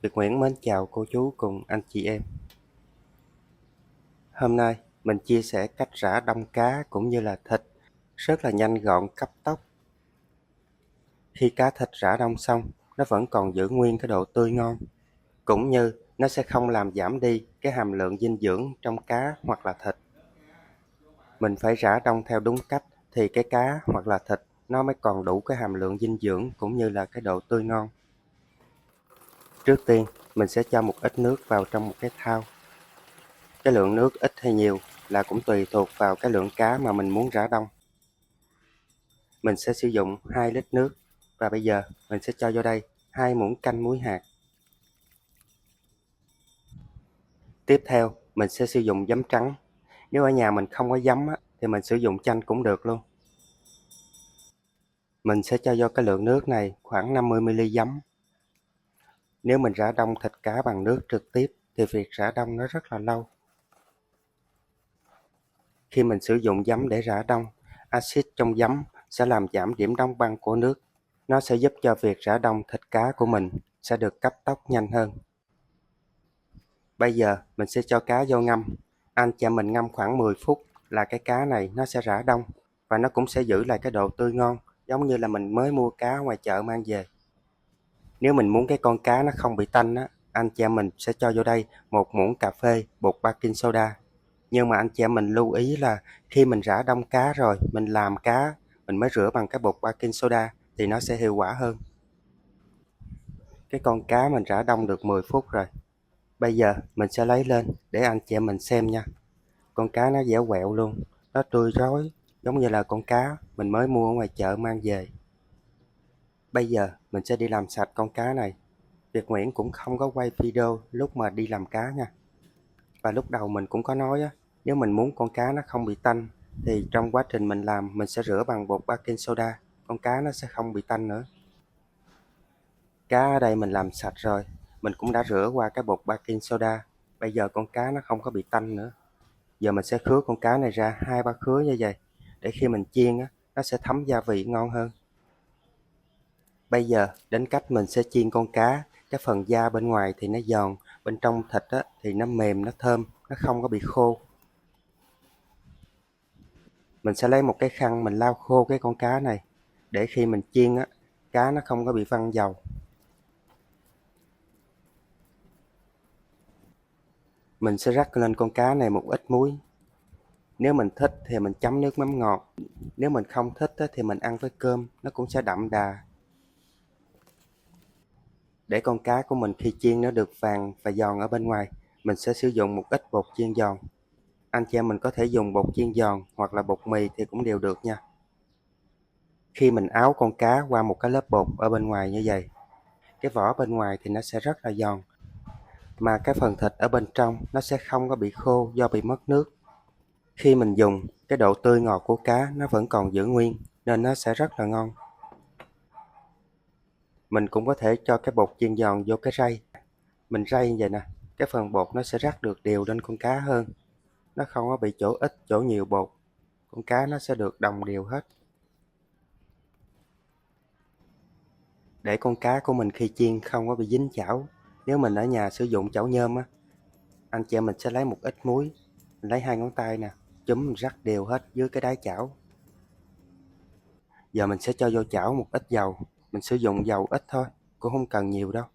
Việt Nguyễn mến chào cô chú cùng anh chị em. Hôm nay mình chia sẻ cách rã đông cá cũng như là thịt rất là nhanh gọn cấp tốc. Khi cá thịt rã đông xong, nó vẫn còn giữ nguyên cái độ tươi ngon, cũng như nó sẽ không làm giảm đi cái hàm lượng dinh dưỡng trong cá hoặc là thịt. Mình phải rã đông theo đúng cách thì cái cá hoặc là thịt nó mới còn đủ cái hàm lượng dinh dưỡng cũng như là cái độ tươi ngon. Trước tiên, mình sẽ cho một ít nước vào trong một cái thau. Cái lượng nước ít hay nhiều là cũng tùy thuộc vào cái lượng cá mà mình muốn rã đông. Mình sẽ sử dụng 2 lít nước và bây giờ mình sẽ cho vô đây 2 muỗng canh muối hạt. Tiếp theo mình sẽ sử dụng giấm trắng. Nếu ở nhà mình không có giấm thì mình sử dụng chanh cũng được luôn. Mình sẽ cho vô cái lượng nước này khoảng 50ml giấm. Nếu mình rã đông thịt cá bằng nước trực tiếp thì việc rã đông nó rất là lâu. Khi mình sử dụng giấm để rã đông, axit trong giấm sẽ làm giảm điểm đóng băng của nước. Nó sẽ giúp cho việc rã đông thịt cá của mình sẽ được cấp tốc nhanh hơn. Bây giờ mình sẽ cho cá vô ngâm. Anh chị mình ngâm khoảng 10 phút là cái cá này nó sẽ rã đông và nó cũng sẽ giữ lại cái độ tươi ngon giống như là mình mới mua cá ngoài chợ mang về. Nếu mình muốn cái con cá nó không bị tanh anh chị mình sẽ cho vô đây 1 muỗng cà phê bột baking soda. Nhưng mà anh chị mình lưu ý là khi mình rã đông cá rồi, mình làm cá, mình mới rửa bằng cái bột baking soda thì nó sẽ hiệu quả hơn. Cái con cá mình rã đông được 10 phút rồi. Bây giờ mình sẽ lấy lên để anh chị mình xem nha. Con cá nó dẻo quẹo luôn, nó tươi rói giống như là con cá mình mới mua ở ngoài chợ mang về. Bây giờ mình sẽ đi làm sạch con cá này. Việt Nguyễn cũng không có quay video lúc mà đi làm cá nha. Và lúc đầu mình cũng có nói nếu mình muốn con cá nó không bị tanh thì trong quá trình mình làm mình sẽ rửa bằng bột baking soda, con cá nó sẽ không bị tanh nữa. Cá ở đây mình làm sạch rồi, mình cũng đã rửa qua cái bột baking soda. Bây giờ con cá nó không có bị tanh nữa. Giờ mình sẽ khứa con cá này ra 2-3 khứa như vậy để khi mình chiên nó sẽ thấm gia vị ngon hơn. Bây giờ đến cách mình sẽ chiên con cá. Cái phần da bên ngoài thì nó giòn, bên trong thịt thì nó mềm, nó thơm, nó không có bị khô. Mình sẽ lấy một cái khăn mình lau khô cái con cá này để khi mình chiên cá nó không có bị văng dầu. Mình sẽ rắc lên con cá này một ít muối. Nếu mình thích thì mình chấm nước mắm ngọt. Nếu mình không thích thì mình ăn với cơm, nó cũng sẽ đậm đà. Để con cá của mình khi chiên nó được vàng và giòn ở bên ngoài, mình sẽ sử dụng một ít bột chiên giòn. Anh chị em mình có thể dùng bột chiên giòn hoặc là bột mì thì cũng đều được nha. Khi mình áo con cá qua một cái lớp bột ở bên ngoài như vậy, cái vỏ bên ngoài thì nó sẽ rất là giòn, mà cái phần thịt ở bên trong nó sẽ không có bị khô do bị mất nước. Khi mình dùng, cái độ tươi ngọt của cá nó vẫn còn giữ nguyên nên nó sẽ rất là ngon. Mình cũng có thể cho cái bột chiên giòn vô cái rây. Mình rây như vậy nè, cái phần bột nó sẽ rắc được đều lên con cá hơn. Nó không có bị chỗ ít, chỗ nhiều bột. Con cá nó sẽ được đồng đều hết. Để con cá của mình khi chiên không có bị dính chảo. Nếu mình ở nhà sử dụng chảo nhôm anh chị em mình sẽ lấy một ít muối. Mình lấy 2 ngón tay nè, chúm mình rắc đều hết dưới cái đáy chảo. Giờ mình sẽ cho vô chảo một ít dầu. Mình sử dụng dầu ít thôi, cũng không cần nhiều đâu.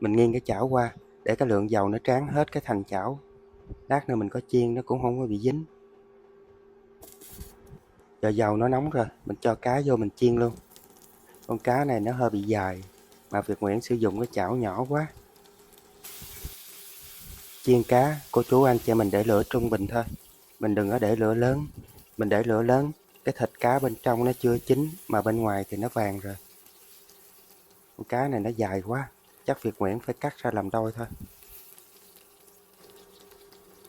Mình nghiêng cái chảo qua để cái lượng dầu nó tráng hết cái thành chảo. Lát nữa mình có chiên nó cũng không có bị dính. Giờ dầu nó nóng rồi, mình cho cá vô mình chiên luôn. Con cá này nó hơi bị dài, mà Việt Nguyễn sử dụng cái chảo nhỏ quá. Chiên cá, cô chú anh chị mình để lửa trung bình thôi. Mình đừng có để lửa lớn. Mình để lửa lớn, cái thịt cá bên trong nó chưa chín, mà bên ngoài thì nó vàng rồi. Con cá này nó dài quá, chắc Việt Nguyễn phải cắt ra làm đôi thôi.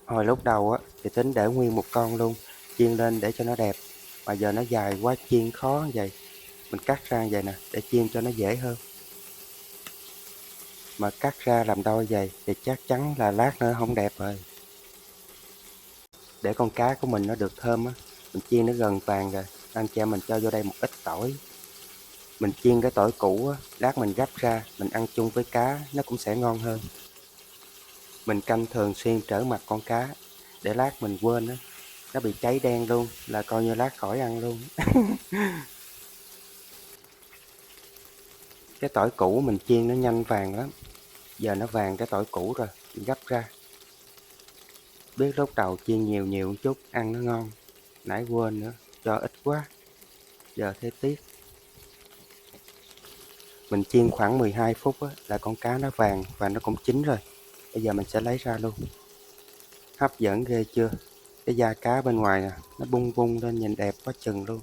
Hồi lúc đầu thì tính để nguyên một con luôn, chiên lên để cho nó đẹp. Mà giờ nó dài quá chiên khó vậy. Mình cắt ra vậy nè, để chiên cho nó dễ hơn. Mà cắt ra làm đôi vậy thì chắc chắn là lát nữa không đẹp rồi. Để con cá của mình nó được thơm mình chiên nó gần vàng rồi, anh chị em mình cho vô đây một ít tỏi. Mình chiên cái tỏi củ á, lát mình gắp ra, mình ăn chung với cá nó cũng sẽ ngon hơn. Mình canh thường xuyên trở mặt con cá, để lát mình quên á, nó bị cháy đen luôn là coi như lát khỏi ăn luôn. Cái tỏi củ mình chiên nó nhanh vàng lắm. Giờ nó vàng cái tỏi củ rồi, mình gắp ra. Biết lúc đầu chiên nhiều nhiều một chút, ăn nó ngon. Nãy quên nữa, cho ít quá, giờ thấy tiếc. Mình chiên khoảng 12 phút á, là con cá nó vàng và nó cũng chín rồi. Bây giờ mình sẽ lấy ra luôn. Hấp dẫn ghê chưa? Cái da cá bên ngoài nè, nó bung bung lên nhìn đẹp quá chừng luôn.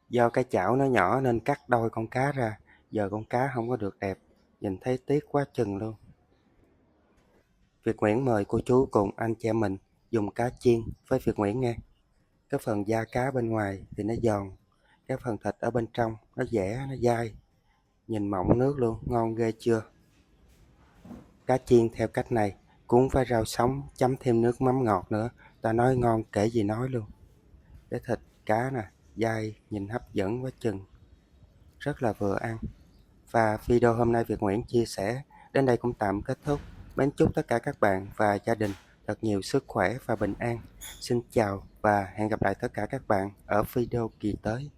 Do cái chảo nó nhỏ nên cắt đôi con cá ra, giờ con cá không có được đẹp, nhìn thấy tiếc quá chừng luôn. Việt Nguyễn mời cô chú cùng anh chị em mình dùng cá chiên với Việt Nguyễn nghe. Cái phần da cá bên ngoài thì nó giòn, cái phần thịt ở bên trong nó dẻ, nó dai, nhìn mọng nước luôn, ngon ghê chưa? Cá chiên theo cách này, cuốn với rau sống, chấm thêm nước mắm ngọt nữa, ta nói ngon kể gì nói luôn. Cái thịt cá nè, dai, nhìn hấp dẫn quá chừng, rất là vừa ăn. Và video hôm nay Việt Nguyễn chia sẻ đến đây cũng tạm kết thúc. Mến chúc tất cả các bạn và gia đình thật nhiều sức khỏe và bình an. Xin chào và hẹn gặp lại tất cả các bạn ở video kỳ tới.